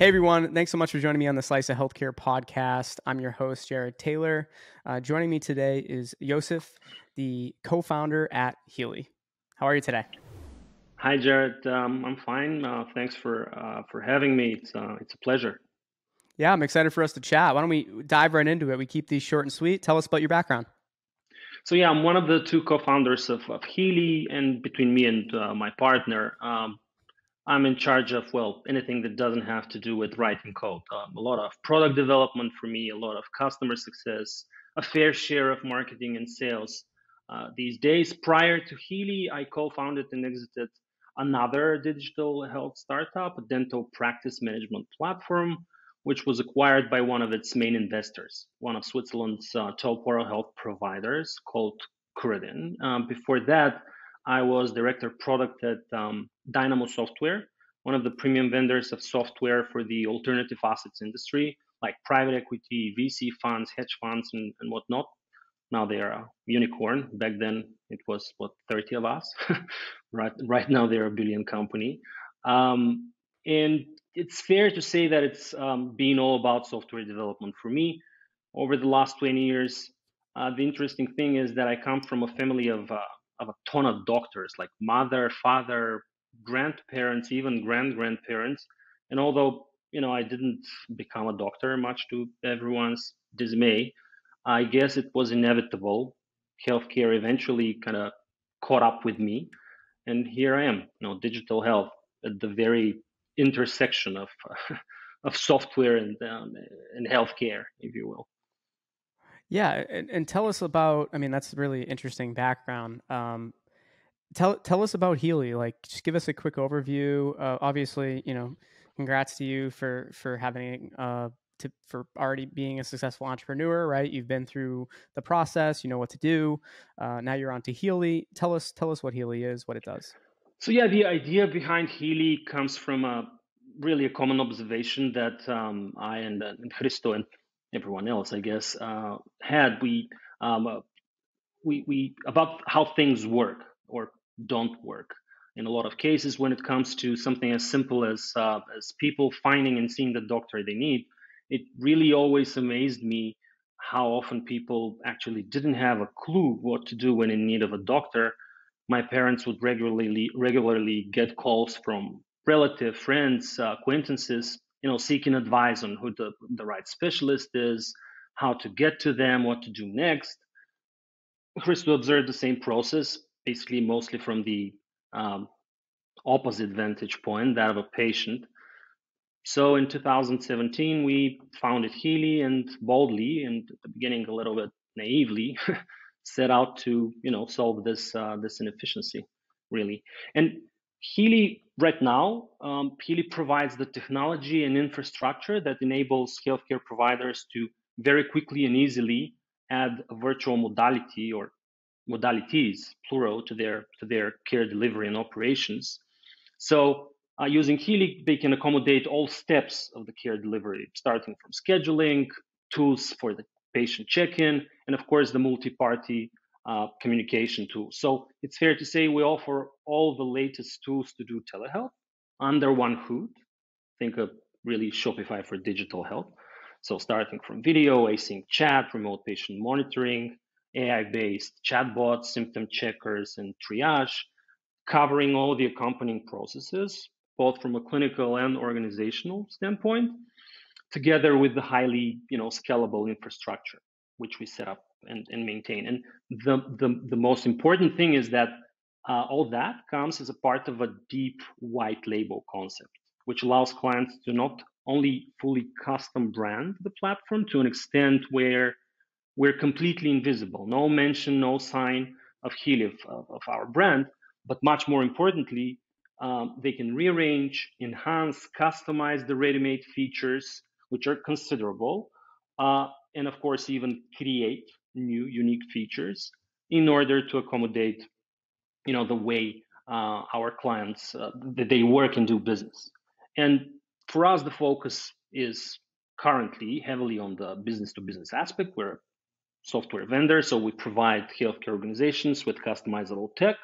Hey everyone, thanks so much for joining me on the Slice of Healthcare podcast. I'm your host, Jared Taylor. Joining me today is Josif, the co-founder at Healee. How are you today? Hi, Jared. I'm fine. Thanks for having me. It's a pleasure. Yeah, I'm excited for us to chat. Why don't we dive right into it? We keep these short and sweet. Tell us about your background. So yeah, I'm one of the two co-founders of Healee, and between me and my partner, I'm in charge of anything that doesn't have to do with writing code. A lot of product development for me, a lot of customer success, a fair share of marketing and sales. These days, prior to Healee, I co-founded and exited another digital health startup, a dental practice management platform, which was acquired by one of its main investors, one of Switzerland's top oral health providers called Curadin. Before that, I was director of product at Dynamo Software, one of the premium vendors of software for the alternative assets industry, like private equity, VC funds, hedge funds, and whatnot. Now they are a unicorn. Back then it was 30 of us. Right now they're a billion company. And it's fair to say that it's been all about software development for me over the last 20 years. The interesting thing is that I come from a family of a ton of doctors, like mother, father, grandparents, even grandparents. And although I didn't become a doctor, much to everyone's dismay, I guess it was inevitable. Healthcare eventually kind of caught up with me, and here I am, digital health at the very intersection of of software and healthcare, if you will. Yeah, and tell us about. I mean, that's a really interesting background. Tell us about Healee. Like, just give us a quick overview. Obviously, congrats to you for having for already being a successful entrepreneur, right? You've been through the process. You know what to do. Now you're on to Healee. Tell us what Healee is, what it does. So yeah, the idea behind Healee comes from really a common observation that I and Christo and everyone else, I guess, had. Um, uh, we about how things work or don't work. In a lot of cases, when it comes to something as simple as people finding and seeing the doctor they need, it really always amazed me how often people actually didn't have a clue what to do when in need of a doctor. My parents would regularly get calls from relative friends, acquaintances, seeking advice on who the right specialist is, how to get to them, what to do next. Chris to observe the same process, basically mostly from the um, opposite vantage point, that of a patient. So in 2017, we founded Healee and boldly, and at the beginning a little bit naively, set out to solve this inefficiency, really. And Healee right now, Healee provides the technology and infrastructure that enables healthcare providers to very quickly and easily add a virtual modality or modalities, plural, to their care delivery and operations. So using Healee, they can accommodate all steps of the care delivery, starting from scheduling, tools for the patient check-in, and of course the multi-party communication tools. So it's fair to say we offer all the latest tools to do telehealth under one hood. Think of really Shopify for digital health. So starting from video, async chat, remote patient monitoring, AI-based chatbots, symptom checkers, and triage, covering all the accompanying processes, both from a clinical and organizational standpoint, together with the highly scalable infrastructure which we set up and maintain. And the most important thing is that all that comes as a part of a deep white label concept, which allows clients to not only fully custom brand the platform to an extent where we're completely invisible, no mention, no sign of Healee of our brand, but much more importantly, they can rearrange, enhance, customize the ready-made features, which are considerable, and of course even create new unique features in order to accommodate the way our clients that they work and do business. And for us, the focus is currently heavily on the business to business aspect. We're a software vendor, so we provide healthcare organizations with customizable tech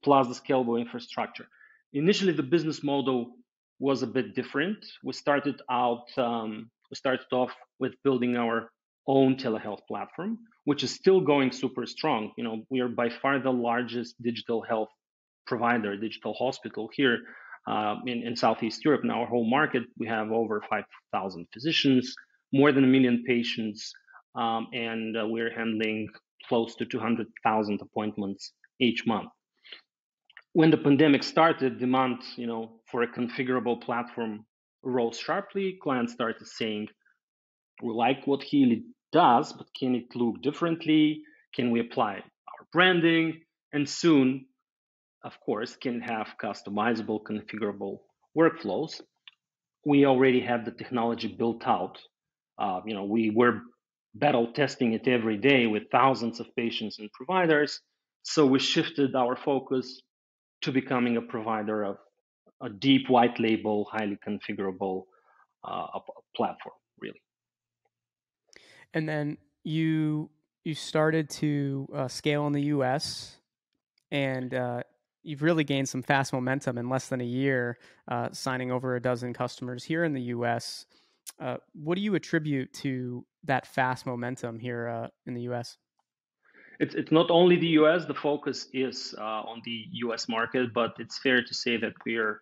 plus the scalable infrastructure. Initially, the business model was a bit different. We started off with building our own telehealth platform, which is still going super strong. We are by far the largest digital health provider, digital hospital here in Southeast Europe. In our whole market, we have over 5,000 physicians, more than 1 million patients, and we're handling close to 200,000 appointments each month. When the pandemic started, demand, for a configurable platform rose sharply. Clients started saying, "We like what Healee does, but can it look differently? Can we apply our branding?" And soon, of course, can have customizable, configurable workflows. We already had the technology built out. We were battle testing it every day with thousands of patients and providers. So we shifted our focus to becoming a provider of a deep white label, highly configurable platform, really. And then you started to scale in the U.S. and you've really gained some fast momentum in less than a year, signing over a dozen customers here in the U.S. What do you attribute to that fast momentum here in the U.S.? It's not only the US, the focus is on the US market, but it's fair to say that we are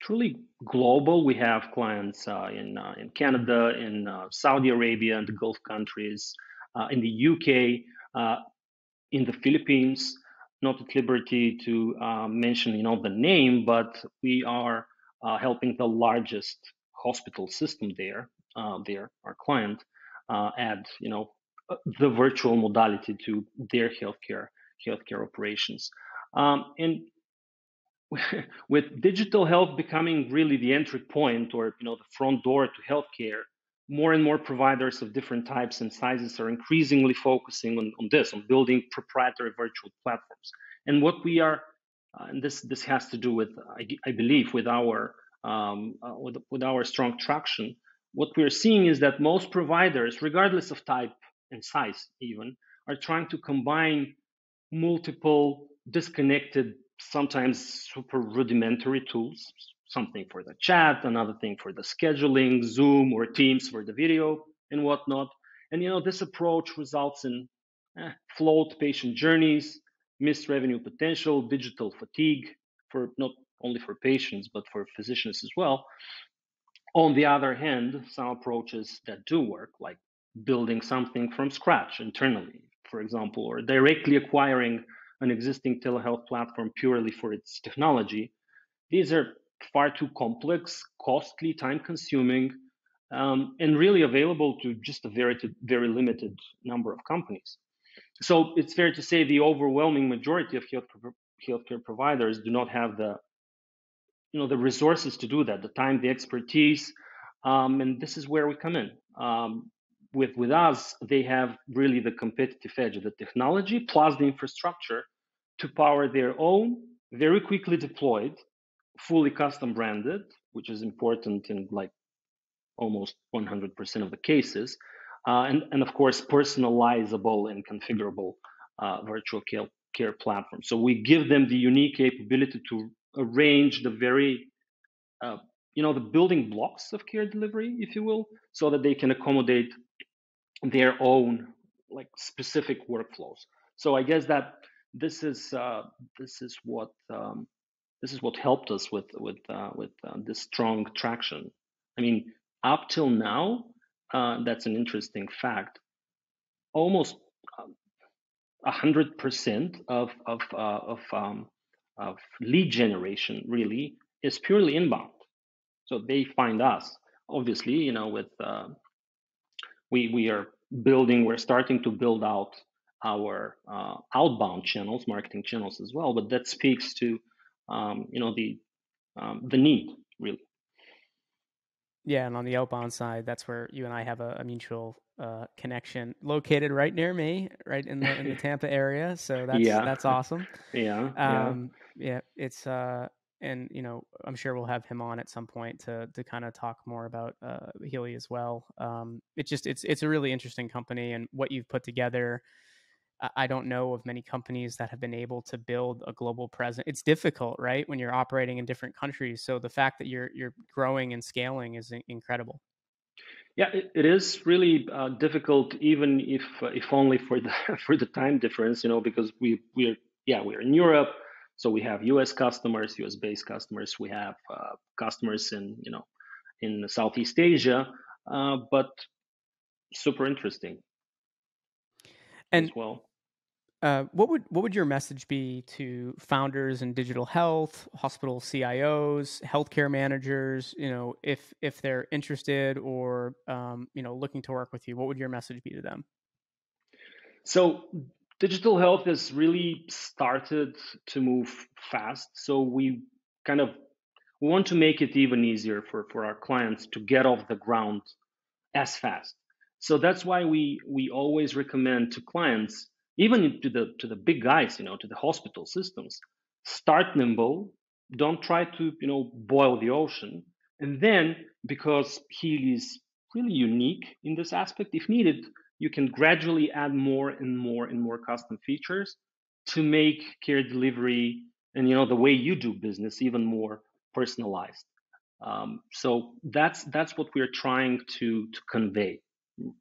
truly global. We have clients in Canada, in Saudi Arabia, and the Gulf countries, in the UK, in the Philippines. Not at liberty to mention, the name, but we are helping the largest hospital system there. Our client, add, the virtual modality to their healthcare operations. And with digital health becoming really the entry point, or the front door to healthcare, more and more providers of different types and sizes are increasingly focusing on building proprietary virtual platforms. And what we are, and this has to do with, I believe, with our strong traction. What we are seeing is that most providers, regardless of type and size, even, are trying to combine multiple disconnected, sometimes super rudimentary tools, something for the chat, another thing for the scheduling, Zoom or Teams for the video and whatnot. And this approach results in flawed patient journeys, missed revenue potential, digital fatigue, for not only for patients but for physicians as well. On the other hand, some approaches that do work, like building something from scratch internally, for example, or directly acquiring an existing telehealth platform purely for its technology, these are far too complex, costly, time-consuming, and really available to just a very limited number of companies. So it's fair to say the overwhelming majority of healthcare providers do not have the resources to do that, the time, the expertise, and this is where we come in. With us, they have really the competitive edge of the technology plus the infrastructure to power their own, very quickly deployed, fully custom branded, which is important in like almost 100% of the cases, and of course personalizable and configurable virtual care platform. So we give them the unique capability to arrange the the building blocks of care delivery, if you will, so that they can accommodate their own like specific workflows. So I guess that this is what helped us with this strong traction. I mean, up till now, that's an interesting fact. Almost 100% of lead generation really is purely inbound. So they find us. Obviously, with we're starting to build out our outbound channels, marketing channels as well. But that speaks to the need, really. Yeah, and on the outbound side, that's where you and I have a mutual connection, located right near me, right in the Tampa area. So that's awesome. Yeah, it's and I'm sure we'll have him on at some point to kind of talk more about Healee as well. It's a really interesting company, and what you've put together I don't know of many companies that have been able to build a global presence. It's difficult, right, when you're operating in different countries. So the fact that you're growing and scaling is incredible. Yeah, it is really difficult, even if only for the for the time difference, because we're in Europe, so we have U.S. customers, U.S. based customers. We have customers in Southeast Asia, but super interesting as And well. what would your message be to founders in digital health, hospital CIOs, healthcare managers? If they're interested or looking to work with you, what would your message be to them? So digital health has really started to move fast. So we kind of want to make it even easier for our clients to get off the ground as fast. So that's why we always recommend to clients, even to the big guys, to the hospital systems, start nimble. Don't try to boil the ocean. And then, because Healy is really unique in this aspect, if needed, you can gradually add more and more and more custom features to make care delivery and the way you do business even more personalized. So that's what we're trying to convey.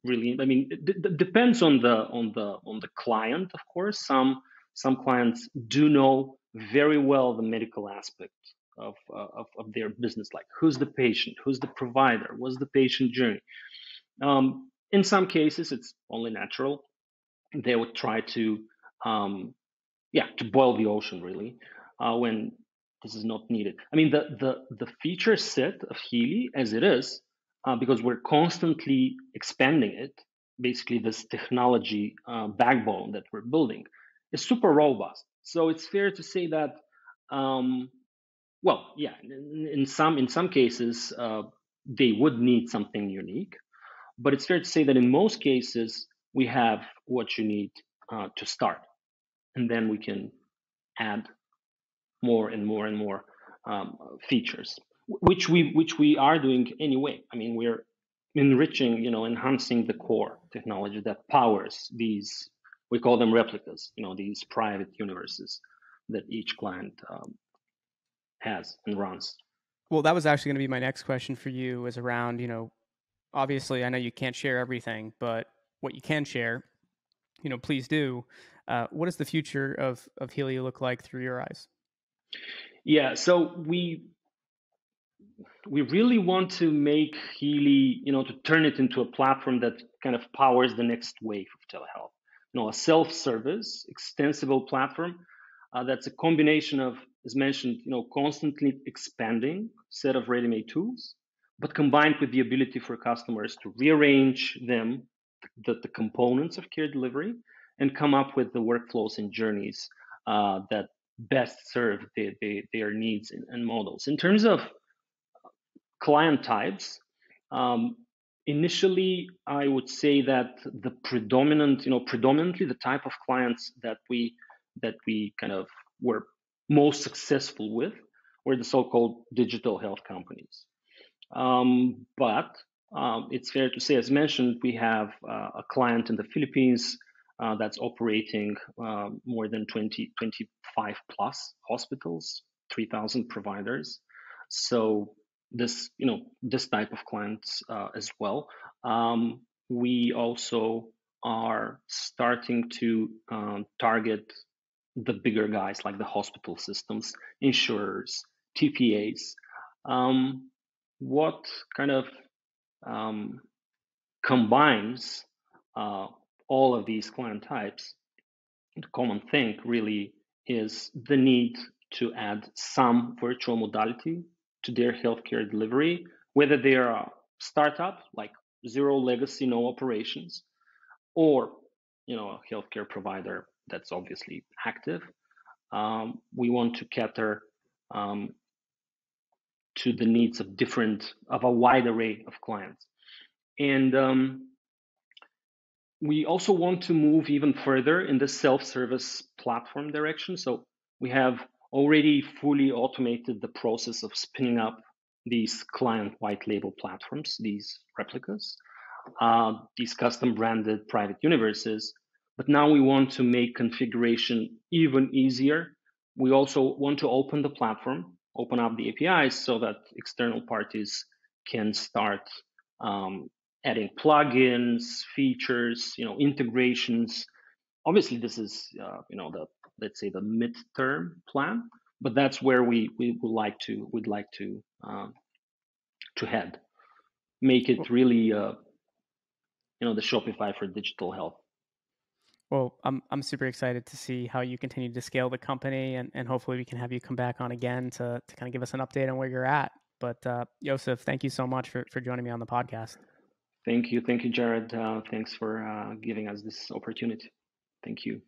Really, I mean, it depends on the client, of course. Some clients do know very well the medical aspect of their business, like who's the patient, who's the provider, what's the patient journey. In some cases, it's only natural. They would try to boil the ocean really when this is not needed. I mean, the feature set of Healy as it is, because we're constantly expanding it. Basically, this technology backbone that we're building is super robust. So it's fair to say that, well, yeah, in some cases they would need something unique, but it's fair to say that in most cases we have what you need to start, and then we can add more and more and more features, which we are doing anyway. I mean, we're enriching, enhancing the core technology that powers these. We call them replicas, these private universes that each client has and runs. Well, that was actually going to be my next question for you is around, obviously I know you can't share everything, but what you can share, please do. What does the future of Healy look like through your eyes? Yeah, so we really want to make Healy, to turn it into a platform that kind of powers the next wave of telehealth. A self-service, extensible platform that's a combination of, as mentioned, constantly expanding set of ready-made tools, but combined with the ability for customers to rearrange them, the components of care delivery, and come up with the workflows and journeys that best serve their needs and models. In terms of client types, um, initially I would say that the predominantly the type of clients that we kind of were most successful with were the so-called digital health companies. But it's fair to say, as mentioned, we have a client in the Philippines that's operating more than 25 plus hospitals, 3,000 providers. So this type of clients as well. We also are starting to target the bigger guys like the hospital systems, insurers, TPAs. What kind of um, combines uh, all of these client types? The common thing really is the need to add some virtual modality to their healthcare delivery, whether they are a startup like zero legacy, no operations, or a healthcare provider that's obviously active. We want to cater um, to the needs of a wide array of clients. And we also want to move even further in the self-service platform direction. So we have already fully automated the process of spinning up these client white label platforms, these replicas, these custom branded private universes. But now we want to make configuration even easier. We also want to open the platform, open up the APIs so that external parties can start adding plugins, features, integrations. Obviously, this is the, let's say, the midterm plan, but that's where we would like to head. Make it Well, really the Shopify for digital health. well, I'm super excited to see how you continue to scale the company, and hopefully we can have you come back on again to kind of give us an update on where you're at. But Josif, thank you so much for joining me on the podcast. Thank you, Jared. Thanks for giving us this opportunity. Thank you.